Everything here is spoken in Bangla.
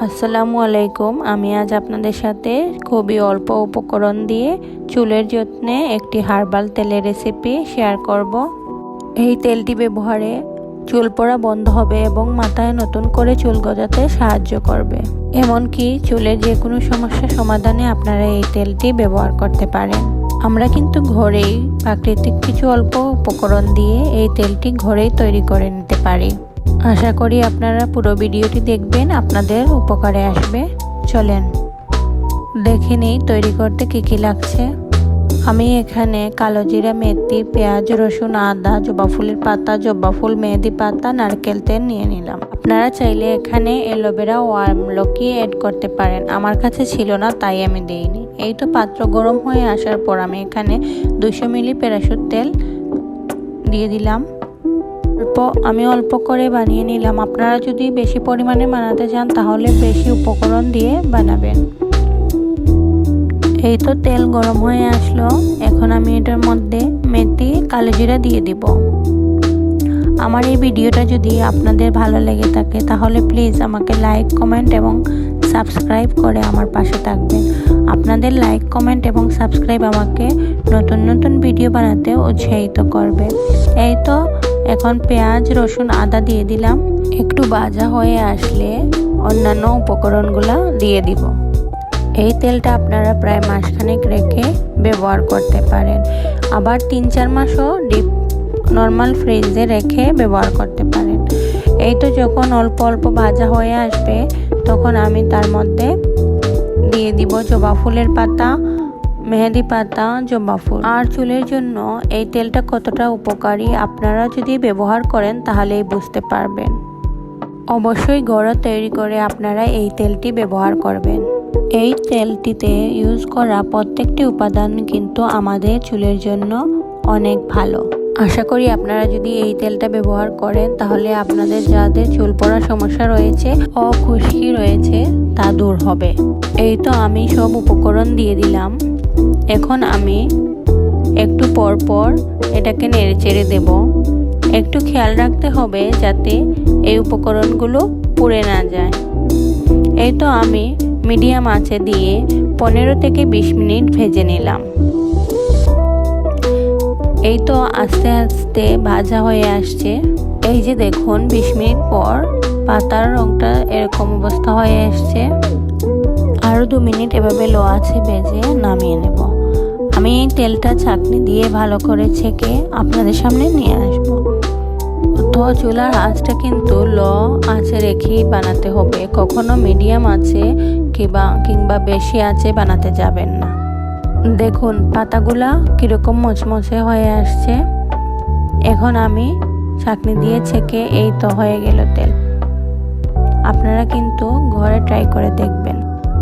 আসসালামু আলাইকুম। আমি আজ আপনাদের সাথে খুবই অল্প উপকরণ দিয়ে চুলের যত্নে একটি হার্বাল তেলের রেসিপি শেয়ার করব। এই তেলটি ব্যবহারে চুল পড়া বন্ধ হবে এবং মাথায় নতুন করে চুল গজাতে সাহায্য করবে। এমনকি চুলের যে কোনো সমস্যা সমাধানে আপনারা এই তেলটি ব্যবহার করতে পারেন। আমরা কিন্তু ঘরেই প্রাকৃতিক কিছু অল্প উপকরণ দিয়ে এই তেলটি ঘরেই তৈরি করে নিতে পারি। আশা করি আপনারা পুরো ভিডিওটি দেখবেন, আপনাদের উপকারে আসবে। চলেন দেখে নিই তৈরি করতে কি কি লাগছে। আমি এখানে কালো জিরা, মেথি, পেঁয়াজ, রসুন, আদা, জবা ফুলের পাতা, জবা ফুল, মেহেদি পাতা, নারকেল তেল নিয়ে নিলাম। আপনারা চাইলে এখানে অ্যালোভেরা ও আমলকি অ্যাড করতে পারেন। আমার কাছে ছিল না তাই আমি দেইনি। এই তো পাত্র গরম হয়ে আসার পর আমি এখানে 200 মিলি প্যারাশুট তেল দিয়ে দিলাম। আমি অল্প করে বানিয়ে নিলাম। আপনারা যদি বেশি পরিমাণে বানাতে চান তাহলে বেশি উপকরণ দিয়ে বানাবেন। এই তো তেল গরম হয়ে আসলো। এখন আমি এটার মধ্যে মেথি, কালো জিরা দিয়ে দিব। আমার এই ভিডিওটা যদি আপনাদের ভালো লেগে থাকে তাহলে প্লিজ আমাকে লাইক, কমেন্ট এবং সাবস্ক্রাইব করে আমার পাশে থাকবেন। আপনাদের লাইক, কমেন্ট এবং সাবস্ক্রাইব আমাকে নতুন নতুন ভিডিও বানাতে উৎসাহিত করবে। এই তো এখন পেঁয়াজ, রসুন, আদা দিয়ে দিলাম। একটু ভাজা হয়ে আসলে অন্যান্য উপকরণগুলো দিয়ে দিব। এই তেলটা আপনারা প্রায় মাসখানেক রেখে ব্যবহার করতে পারেন। আবার 3-4 মাসও ডিপ নর্মাল ফ্রিজে রেখে ব্যবহার করতে পারেন। এই তো যখন অল্প অল্প ভাজা হয়ে আসবে তখন আমি তার মধ্যে দিয়ে দিব জবা ফুলের পাতা, মেহেদি পাতা, জবা ফুল। আর চুলের জন্য এই তেলটা কতটা উপকারী আপনারা যদি ব্যবহার করেন তাহলেই বুঝতে পারবেন। অবশ্যই ঘরে তৈরি করে আপনারা এই তেলটি ব্যবহার করবেন। এই তেলটিতে ইউজ করা প্রত্যেকটি উপাদান কিন্তু আমাদের চুলের জন্য অনেক ভালো। আশা করি আপনারা যদি এই তেলটা ব্যবহার করেন তাহলে আপনাদের যাদের চুল পড়ার সমস্যা রয়েছে ও খুশকি রয়েছে তা দূর হবে। এই তো আমি সব উপকরণ দিয়ে দিলাম। এখন আমি একটু পর পর এটাকে নেড়েচেড়ে দেব। একটু খেয়াল রাখতে হবে যাতে এই উপকরণগুলো পুড়ে না যায়। এই তো আমি মিডিয়াম আঁচে দিয়ে 15 থেকে 20 মিনিট ভেজে নিলাম। এই তো আস্তে আস্তে ভাজা হয়ে আসছে। এই যে দেখুন 20 মিনিট পর পাতার রংটা এরকম অবস্থা হয়ে আসছে। আরও 2 মিনিট এভাবে লো আছে ভেজে নামিয়ে নেব। আমি এই তেলটা ছাঁকনি দিয়ে ভালো করে ছেঁকে আপনাদের সামনে নিয়ে আসবো। তো চুলার আঁচটা কিন্তু লো আঁচে রেখেই বানাতে হবে, কখনো মিডিয়াম আছে কিংবা বেশি আঁচে বানাতে যাবেন না। দেখুন পাতাগুলা কিরকম মচমচে হয়ে আসছে। এখন আমি ছাঁকনি দিয়ে ছেঁকে এই তো হয়ে গেল তেল। আপনারা কিন্তু ঘরে ট্রাই করে দেখবেন।